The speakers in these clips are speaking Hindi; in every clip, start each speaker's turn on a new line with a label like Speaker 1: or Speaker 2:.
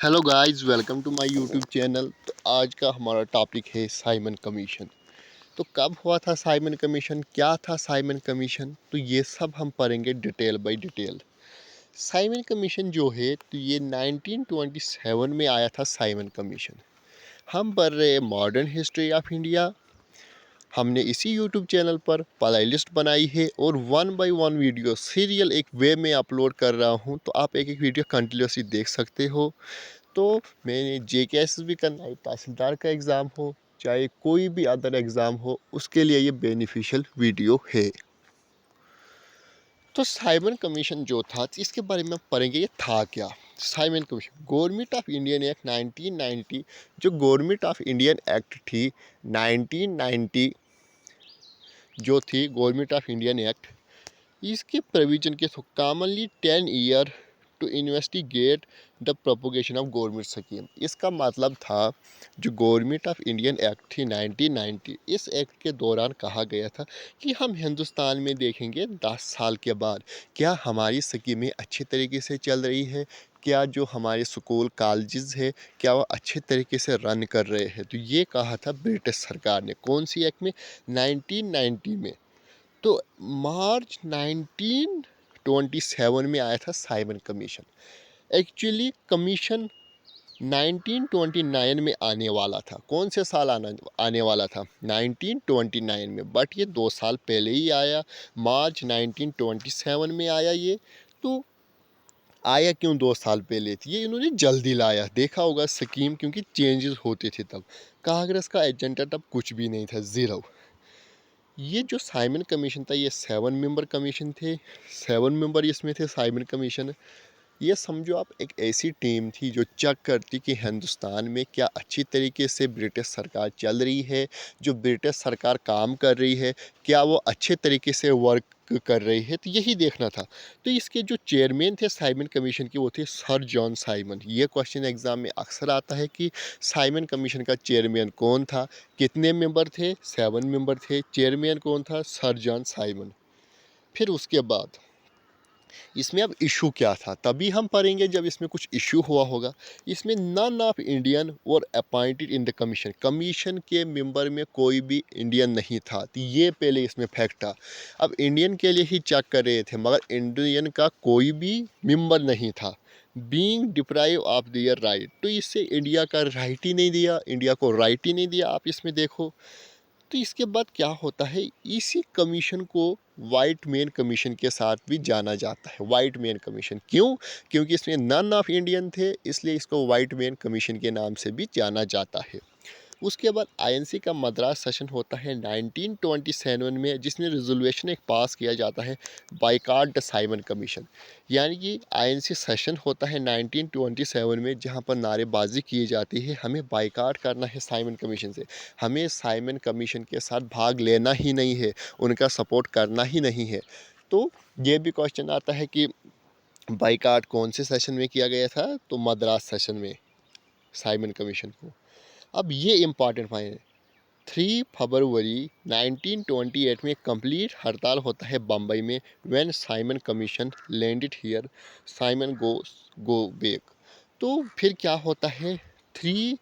Speaker 1: Hello guys, welcome to my YouTube channel. तो आज का हमारा टॉपिक है साइमन कमीशन। तो कब हुआ था साइमन कमीशन, क्या था साइमन कमीशन, तो ये सब हम पढ़ेंगे detail by detail. Simon commission जो है तो ये 1927 में आया था साइमन कमीशन। हम पढ़ रहे हैं मॉडर्न हिस्ट्री ऑफ इंडिया। हमने इसी यूट्यूब चैनल पर प्ले लिस्ट बनाई है और one by one video serial एक वे में अपलोड कर रहा हूँ, तो आप एक एक वीडियो कंटिन्यूसली देख सकते हो। तो मैंने JKS भी करना है, तहसीलदार का एग्ज़ाम हो चाहे कोई भी अदर एग्ज़ाम हो, उसके लिए ये बेनिफिशियल वीडियो है। तो साइमन कमीशन जो था तो इसके बारे में हम पढ़ेंगे ये था क्या। Simon commission government of Indian act 1990, जो गवर्नमेंट ऑफ इंडियन एक्ट थी 1990, जो थी गवर्नमेंट ऑफ इंडियन एक्ट, इसके प्रोविजन के through commonly 10 year to investigate the propagation of government scheme. इसका मतलब था जो गवर्नमेंट ऑफ इंडियन एक्ट थी 1990, इस एक्ट के दौरान कहा गया था कि हम हिंदुस्तान में देखेंगे 10 साल के बाद क्या हमारी स्कीमें अच्छे तरीके से चल रही है, क्या जो हमारे स्कूल कॉलेजेस है क्या वो अच्छे तरीके से रन कर रहे हैं। तो ये कहा था ब्रिटिश सरकार ने, कौन सी एक्ट में, 1990 में। तो मार्च 1927 में आया था साइमन कमीशन। एक्चुअली कमीशन 1929 में आने वाला था। कौन से साल आने वाला था, 1929 में, बट ये 2 साल पहले ही आया, मार्च 1927 में आया ये। तो आया क्यों 2 साल पहले थी, ये इन्होंने जल्दी लाया, देखा होगा स्कीम क्योंकि चेंजेस होते थे तब। कांग्रेस का एजेंडा तब कुछ भी नहीं था, ज़ीरो। ये जो साइमन कमीशन था ये 7 मेंबर कमीशन थे, 7 मेंबर इसमें थे साइमन कमीशन। ये समझो आप एक ऐसी टीम थी जो चेक करती कि हिंदुस्तान में क्या अच्छी तरीके से ब्रिटिश सरकार चल रही है, जो ब्रिटिश सरकार काम कर रही है क्या वो अच्छे तरीके से वर्क कर रही है, तो यही देखना था। तो इसके जो चेयरमैन थे साइमन कमीशन के वो थे सर जॉन साइमन। ये क्वेश्चन एग्जाम में अक्सर आता है कि साइमन कमीशन का चेयरमैन कौन था, कितने मेंबर थे, 7 मेंबर थे, चेयरमैन कौन था, सर जॉन साइमन। फिर उसके बाद इसमें अब इशू क्या था, तभी हम पढ़ेंगे जब इसमें कुछ इशू हुआ होगा। इसमें नन ऑफ इंडियन और appointed in the commission, commission के मेंबर में कोई भी इंडियन नहीं था, तो ये पहले इसमें फैक्ट था। अब इंडियन के लिए ही चेक कर रहे थे मगर इंडियन का कोई भी मेंबर नहीं था। Being deprive of their right, तो इससे इंडिया का राइट ही नहीं दिया, इंडिया को राइट ही नहीं दिया, आप इसमें देखो। तो इसके बाद क्या होता है, इसी कमीशन को वाइट मैन कमीशन के साथ भी जाना जाता है। वाइट मैन कमीशन क्यों, क्योंकि इसमें नन ऑफ इंडियन थे, इसलिए इसको वाइट मैन कमीशन के नाम से भी जाना जाता है। उसके बाद आईएनसी का मद्रास सेशन होता है 1927 में, जिसमें रिजोल्यूशन एक पास किया जाता है बाइकॉट द साइमन कमीशन। यानी कि आईएनसी सेशन होता है 1927 में, जहां पर नारेबाजी की जाती है हमें बाइकॉट करना है साइमन कमीशन से, हमें साइमन कमीशन के साथ भाग लेना ही नहीं है, उनका सपोर्ट करना ही नहीं है। तो ये भी क्वेश्चन आता है कि बाइकॉट कौन से सेशन में किया गया था, तो मद्रास सेशन में साइमन कमीशन को। अब ये इम्पॉर्टेंट पॉइंट है, 3 फरवरी 1928 में कंप्लीट हड़ताल होता है बम्बई में, when Simon commission landed here, Simon go back. तो फिर क्या होता है, 3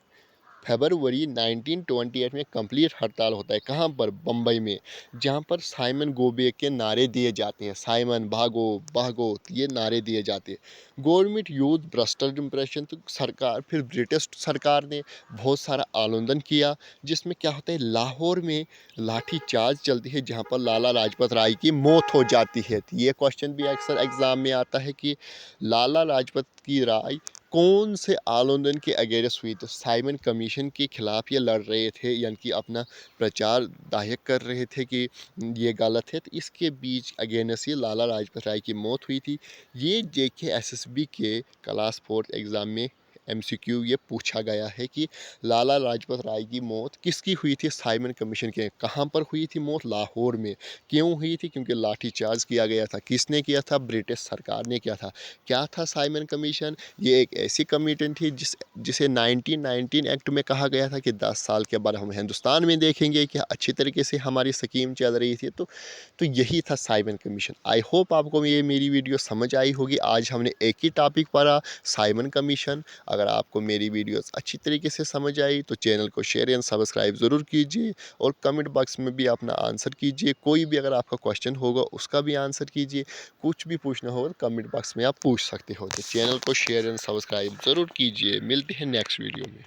Speaker 1: फरवरी 1928 में कंप्लीट हड़ताल होता है, कहाँ पर, बम्बई में, जहाँ पर साइमन गो बैक के नारे दिए जाते हैं, साइमन भागो भागो, ये नारे दिए जाते हैं। गवर्नमेंट यूथ ब्रस्टर इम्प्रेशन, तो सरकार, फिर ब्रिटिश सरकार ने बहुत सारा आंदोलन किया, जिसमें क्या होता है, लाहौर में लाठी चार्ज चलती है जहाँ पर लाला लाजपत राय की मौत हो जाती है। तो ये क्वेश्चन भी अक्सर एग्जाम में आता है कि लाला लाजपत की राय कौन से आंदोलन के अगेंस्ट हुई, तो साइमन कमीशन के खिलाफ ये लड़ रहे थे, यानी कि अपना प्रचार दायक कर रहे थे कि ये गलत है। तो इसके बीच अगेंस्ट ही लाला लाजपत राय की मौत हुई थी। ये JK SSB के क्लास 4 एग्ज़ाम में MCQ ये पूछा गया है कि लाला लाजपत राय की मौत किसकी हुई थी, साइमन कमीशन के, कहाँ पर हुई थी मौत, लाहौर में। क्यों हुई थी, क्योंकि लाठीचार्ज किया गया था, किसने किया था, ब्रिटिश सरकार ने किया था। क्या था साइमन कमीशन, ये एक ऐसी कमीशन थी जिसे 1919 एक्ट में कहा गया था कि 10 साल के बाद हम हिंदुस्तान में देखेंगे कि अच्छी तरीके से हमारी स्कीम चल रही थी। तो यही था साइमन कमीशन। आई होप आपको ये मेरी वीडियो समझ आई होगी। आज हमने एक ही टॉपिक पढ़ा, साइमन कमीशन। अगर आपको मेरी वीडियोस अच्छी तरीके से समझ आई तो चैनल को शेयर एंड सब्सक्राइब ज़रूर कीजिए और कमेंट बॉक्स में भी अपना आंसर कीजिए। कोई भी अगर आपका क्वेश्चन होगा उसका भी आंसर कीजिए। कुछ भी पूछना होगा कमेंट बॉक्स में आप पूछ सकते हो। तो चैनल को शेयर एंड सब्सक्राइब ज़रूर कीजिए। मिलते हैं नेक्स्ट वीडियो में।